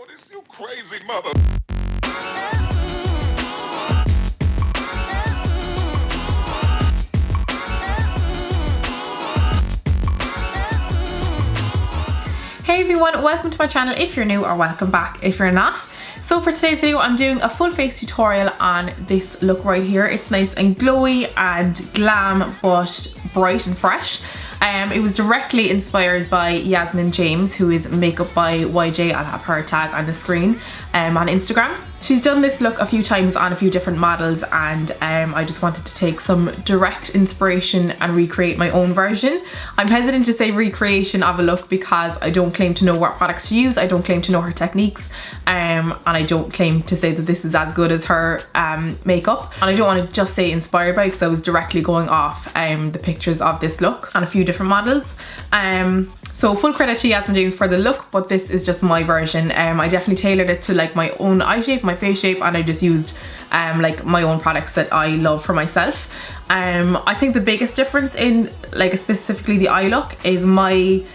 Oh, this you crazy mother. Hey everyone, welcome to my channel if you're new, or welcome back if you're not. So for today's video I'm doing a full face tutorial on this look right here. It's nice and glowy and glam but bright and fresh. It was directly inspired by Yasmin, who is Makeup by YJ. I'll have her tag on the screen on Instagram. She's done this look a few times on a few different models, and I just wanted to take some direct inspiration and recreate my own version. I'm hesitant to say recreation of a look because I don't claim to know what products to use, I don't claim to know her techniques, and I don't claim to say that this is as good as her makeup. And I don't want to just say inspired by, because I was directly going off the pictures of this look on a few different models. So full credit to Yasmin for the look, but this is just my version. I definitely tailored it to like my own eye shape, my face shape, and I just used like my own products that I love for myself. I think the biggest difference in like specifically the eye look is my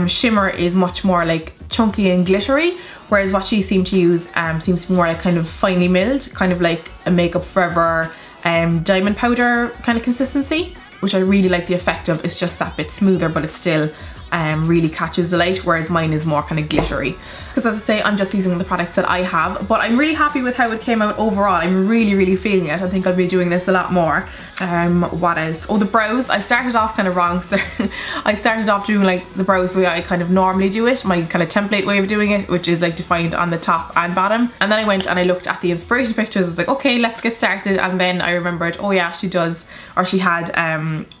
shimmer is much more like chunky and glittery, whereas what she seemed to use seems to be more like kind of finely milled, kind of like a Makeup Forever diamond powder kind of consistency, which I really like the effect of. It's just that bit smoother, but it still really catches the light, whereas mine is more kind of glittery. Because as I say, I'm just using the products that I have, but I'm really happy with how it came out overall. I'm really feeling it. I think I'll be doing this a lot more. What else? Oh, the brows. I started off kind of wrong. So I started off doing like the brows the way I kind of normally do it, my kind of template way of doing it, which is like defined on the top and bottom. And then I went and I looked at the inspiration pictures. I was like, okay, let's get started. And then I remembered, oh yeah, she does, or she had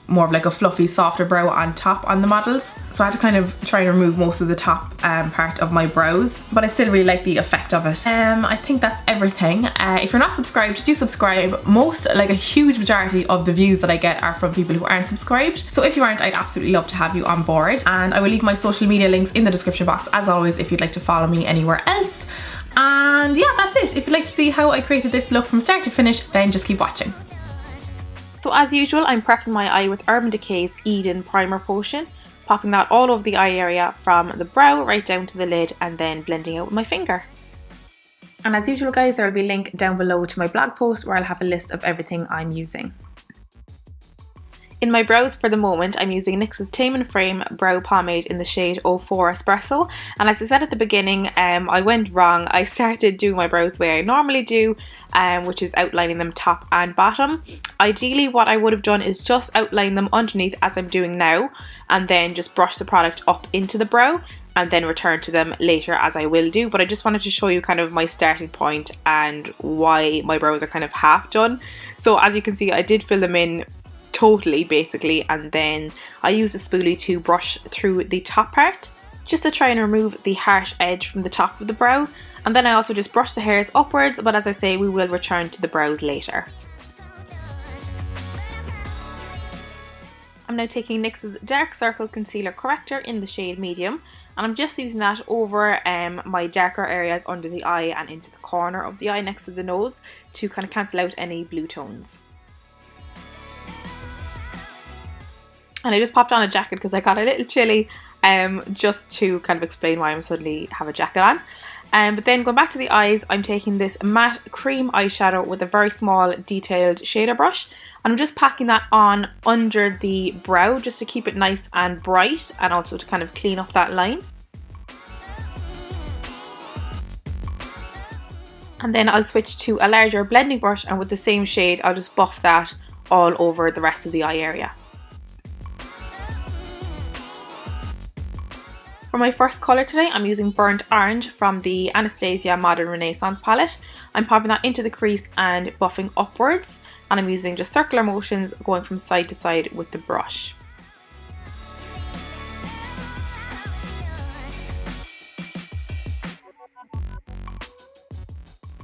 more of like a fluffy, softer brow on top on the models. So I had to kind of try and remove most of the top part of my brows, but I still really like the effect of it. I think that's everything. If you're not subscribed, do subscribe. Most, like a huge majority of the views that I get are from people who aren't subscribed. So if you aren't, I'd absolutely love to have you on board. And I will leave my social media links in the description box as always if you'd like to follow me anywhere else. And yeah, that's it. If you'd like to see how I created this look from start to finish, then just keep watching. So as usual, I'm prepping my eye with Urban Decay's Eden Primer Potion, popping that all over the eye area from the brow right down to the lid, and then blending out with my finger. And as usual guys, there will be a link down below to my blog post where I'll have a list of everything I'm using. In my brows for the moment, I'm using NYX's Tame and Frame Brow Pomade in the shade 04 Espresso. And as I said at the beginning, I went wrong. I started doing my brows the way I normally do, which is outlining them top and bottom. Ideally, what I would have done is just outline them underneath as I'm doing now, and then just brush the product up into the brow, and then return to them later as I will do. But I just wanted to show you kind of my starting point and why my brows are kind of half done. So as you can see, I did fill them in totally basically, and then I used a spoolie to brush through the top part just to try and remove the harsh edge from the top of the brow, and then I also just brush the hairs upwards, but as I say, we will return to the brows later. I'm now taking NYX's Dark Circle Concealer Corrector in the shade Medium, and I'm just using that over my darker areas under the eye and into the corner of the eye next to the nose to kind of cancel out any blue tones. And I just popped on a jacket because I got a little chilly, just to kind of explain why I'm suddenly have a jacket on. But then going back to the eyes, I'm taking this matte cream eyeshadow with a very small detailed shader brush. And I'm just packing that on under the brow just to keep it nice and bright, and also to kind of clean up that line. And then I'll switch to a larger blending brush, and with the same shade I'll just buff that all over the rest of the eye area. For my first colour today, I'm using Burnt Orange from the Anastasia Modern Renaissance palette. I'm popping that into the crease and buffing upwards, and I'm using just circular motions going from side to side with the brush.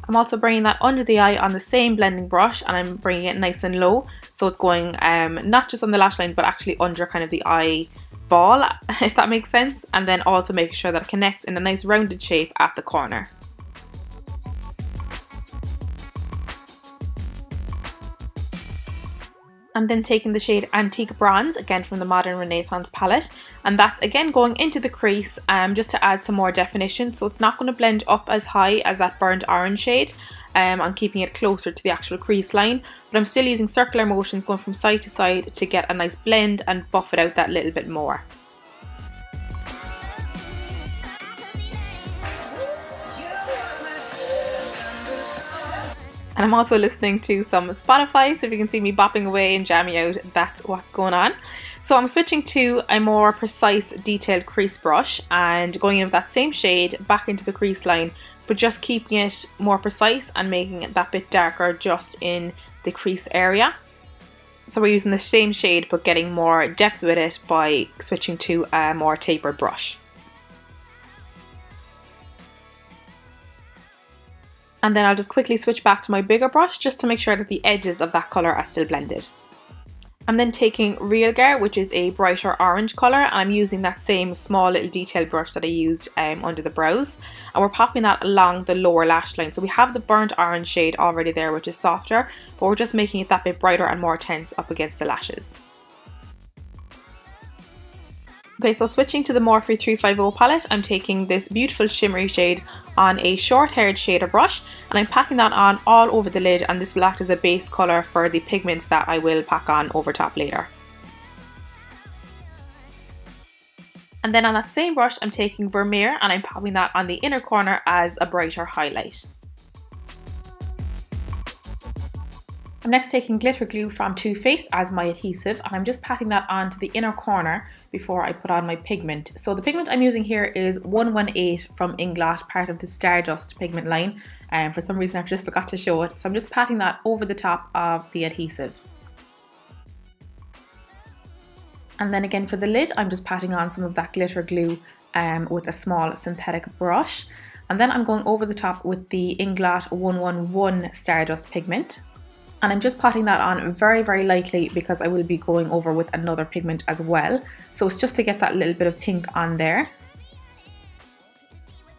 I'm also bringing that under the eye on the same blending brush, and I'm bringing it nice and low, so it's going not just on the lash line but actually under kind of the eye ball, if that makes sense, and then also making sure that it connects in a nice rounded shape at the corner. I'm then taking the shade Antique Bronze, again from the Modern Renaissance palette, and that's again going into the crease just to add some more definition, so it's not going to blend up as high as that burnt orange shade. I'm keeping it closer to the actual crease line, but I'm still using circular motions going from side to side to get a nice blend and buff it out that little bit more. And I'm also listening to some Spotify, so if you can see me bopping away and jamming out, that's what's going on. So I'm switching to a more precise detailed crease brush and going in with that same shade back into the crease line, but just keeping it more precise and making it that bit darker just in the crease area. So we're using the same shade but getting more depth with it by switching to a more tapered brush. And then I'll just quickly switch back to my bigger brush just to make sure that the edges of that colour are still blended. I'm then taking Realgar, which is a brighter orange colour, and I'm using that same small little detail brush that I used under the brows, and we're popping that along the lower lash line. So we have the burnt orange shade already there, which is softer, but we're just making it that bit brighter and more tense up against the lashes. Okay, so switching to the Morphe 350 palette, I'm taking this beautiful shimmery shade on a short-haired shader brush, and I'm packing that on all over the lid, and this will act as a base colour for the pigments that I will pack on over top later. And then on that same brush, I'm taking Vermeer and I'm popping that on the inner corner as a brighter highlight. I'm next taking glitter glue from Too Faced as my adhesive, and I'm just patting that onto the inner corner before I put on my pigment. So the pigment I'm using here is 118 from Inglot, part of the Stardust pigment line. For some reason I've just forgot to show it, so I'm just patting that over the top of the adhesive. And then again for the lid, I'm just patting on some of that glitter glue with a small synthetic brush. And then I'm going over the top with the Inglot 111 Stardust pigment. And I'm just patting that on very, very lightly because I will be going over with another pigment as well. So it's just to get that little bit of pink on there.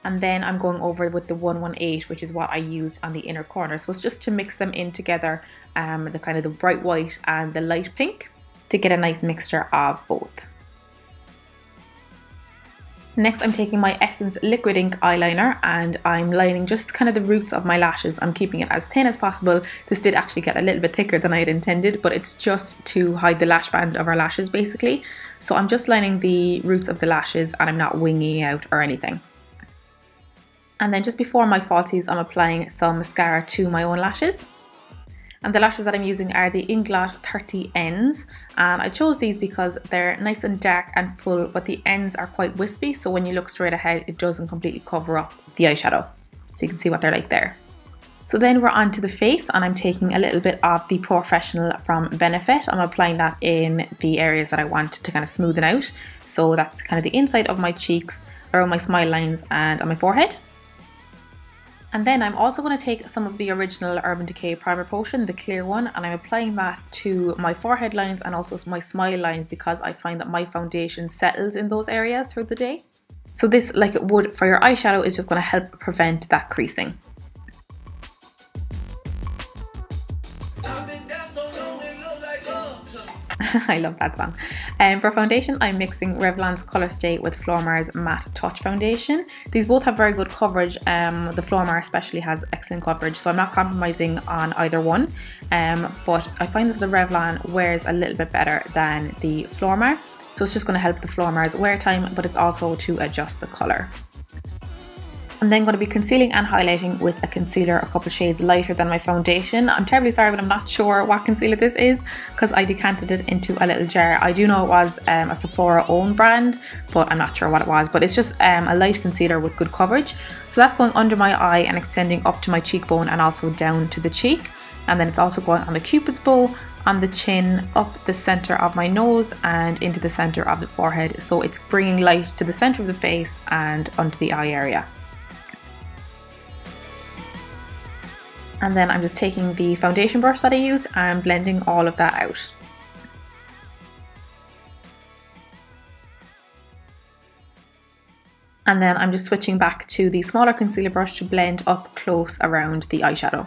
And then I'm going over with the 118, which is what I used on the inner corner. So it's just to mix them in together, the kind of the bright white and the light pink, to get a nice mixture of both. Next, I'm taking my Essence Liquid Ink eyeliner and I'm lining just kind of the roots of my lashes. I'm keeping it as thin as possible. This did actually get a little bit thicker than I had intended, but it's just to hide the lash band of our lashes basically. So I'm just lining the roots of the lashes and I'm not winging out or anything. And then just before my falsies, I'm applying some mascara to my own lashes. And the lashes that I'm using are the Inglot 30 ends, and I chose these because they're nice and dark and full, but the ends are quite wispy, so when you look straight ahead it doesn't completely cover up the eyeshadow. So you can see what they're like there. So then we're on to the face, and I'm taking a little bit of the Professional from Benefit. I'm applying that in the areas that I want to kind of smoothen out. So that's kind of the inside of my cheeks, around my smile lines and on my forehead. And then I'm also going to take some of the original Urban Decay Primer Potion, the clear one, and I'm applying that to my forehead lines and also my smile lines because I find that my foundation settles in those areas throughout the day. So this, like it would for your eyeshadow, is just going to help prevent that creasing. I love that song. For foundation, I'm mixing Revlon's Colour Stay with Flormar's Matte Touch Foundation. These both have very good coverage. The Flormar especially has excellent coverage, so I'm not compromising on either one. But I find that the Revlon wears a little bit better than the Flormar. So it's just going to help the Flormar's wear time, but it's also to adjust the colour. I'm then going to be concealing and highlighting with a concealer a couple shades lighter than my foundation. I'm terribly sorry, but I'm not sure what concealer this is because I decanted it into a little jar. I do know it was a Sephora own brand, but I'm not sure what it was. But it's just a light concealer with good coverage. So that's going under my eye and extending up to my cheekbone and also down to the cheek. And then it's also going on the cupid's bow, on the chin, up the center of my nose and into the center of the forehead. So it's bringing light to the center of the face and onto the eye area. And then I'm just taking the foundation brush that I used and blending all of that out. And then I'm just switching back to the smaller concealer brush to blend up close around the eyeshadow.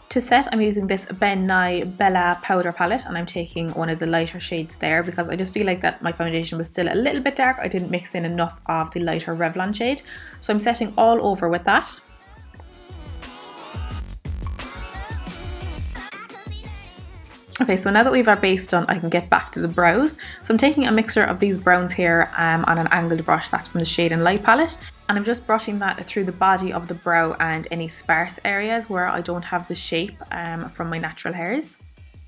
To To set, I'm using this Ben Nye Bella powder palette, and I'm taking one of the lighter shades there because I just feel like that my foundation was still a little bit dark. I didn't mix in enough of the lighter Revlon shade. So I'm setting all over with that. Okay, so now that we've our base done, I can get back to the brows. So I'm taking a mixture of these browns here on an angled brush. That's from the Shade and Light palette. And I'm just brushing that through the body of the brow and any sparse areas where I don't have the shape from my natural hairs.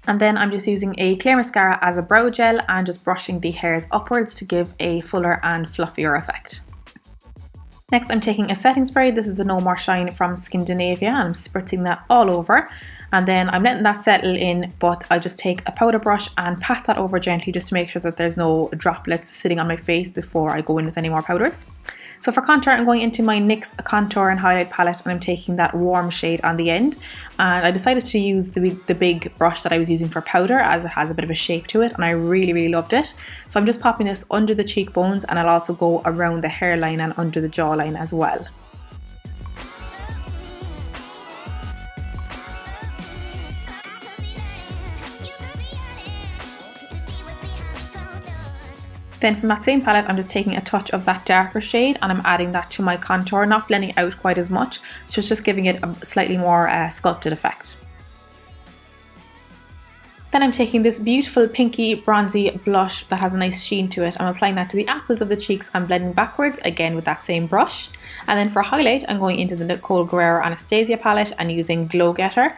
And then I'm just using a clear mascara as a brow gel and just brushing the hairs upwards to give a fuller and fluffier effect. Next, I'm taking a setting spray. This is the No More Shine from Scandinavia, and I'm spritzing that all over. And then I'm letting that settle in, but I just take a powder brush and pat that over gently just to make sure that there's no droplets sitting on my face before I go in with any more powders. So for contour, I'm going into my NYX Contour and Highlight palette, and I'm taking that warm shade on the end. And I decided to use the big brush that I was using for powder, as it has a bit of a shape to it, and I really loved it. So I'm just popping this under the cheekbones, and I'll also go around the hairline and under the jawline as well. Then from that same palette, I'm just taking a touch of that darker shade and I'm adding that to my contour, not blending out quite as much, so it's just giving it a slightly more sculpted effect. Then I'm taking this beautiful pinky bronzy blush that has a nice sheen to it. I'm applying that to the apples of the cheeks and blending backwards again with that same brush. And then for highlight, I'm going into the Nicole Guerrero Anastasia palette and using Glow Getter.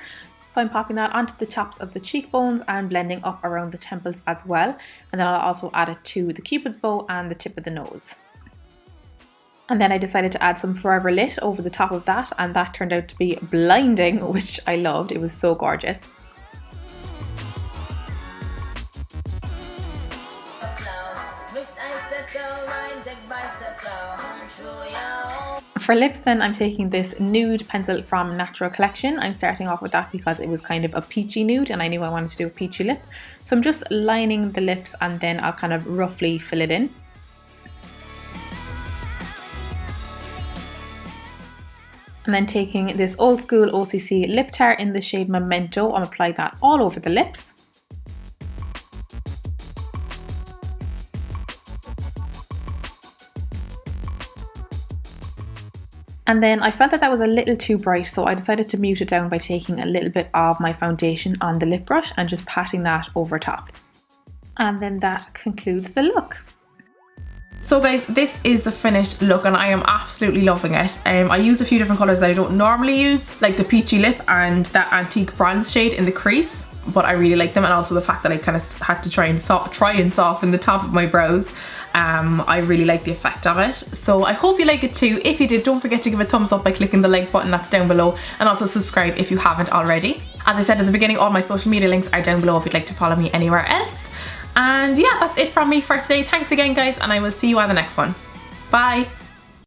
So I'm popping that onto the tops of the cheekbones and blending up around the temples as well. And then I'll also add it to the cupid's bow and the tip of the nose. And then I decided to add some Forever Lit over the top of that, and that turned out to be blinding, which I loved. It was so gorgeous. For lips then, I'm taking this nude pencil from Natural Collection. I'm starting off with that because it was kind of a peachy nude and I knew I wanted to do a peachy lip. So I'm just lining the lips and then I'll kind of roughly fill it in. And then taking this old school OCC lip tart in the shade Memento, I'm applying that all over the lips. And then I felt that that was a little too bright, so I decided to mute it down by taking a little bit of my foundation on the lip brush and just patting that over top. And then that concludes the look. So guys, this is the finished look and I am absolutely loving it. I used a few different colours that I don't normally use, like the peachy lip and that antique bronze shade in the crease, but I really like them, and also the fact that I kind of had to try and soften the top of my brows. I really like the effect of it, so I hope you like it too. If you did, don't forget to give a thumbs up by clicking the like button that's down below, and also subscribe if you haven't already. As I said at the beginning, all my social media links are down below if you'd like to follow me anywhere else. And yeah, that's it from me for today. Thanks again guys, and I will see you on the next one. Bye.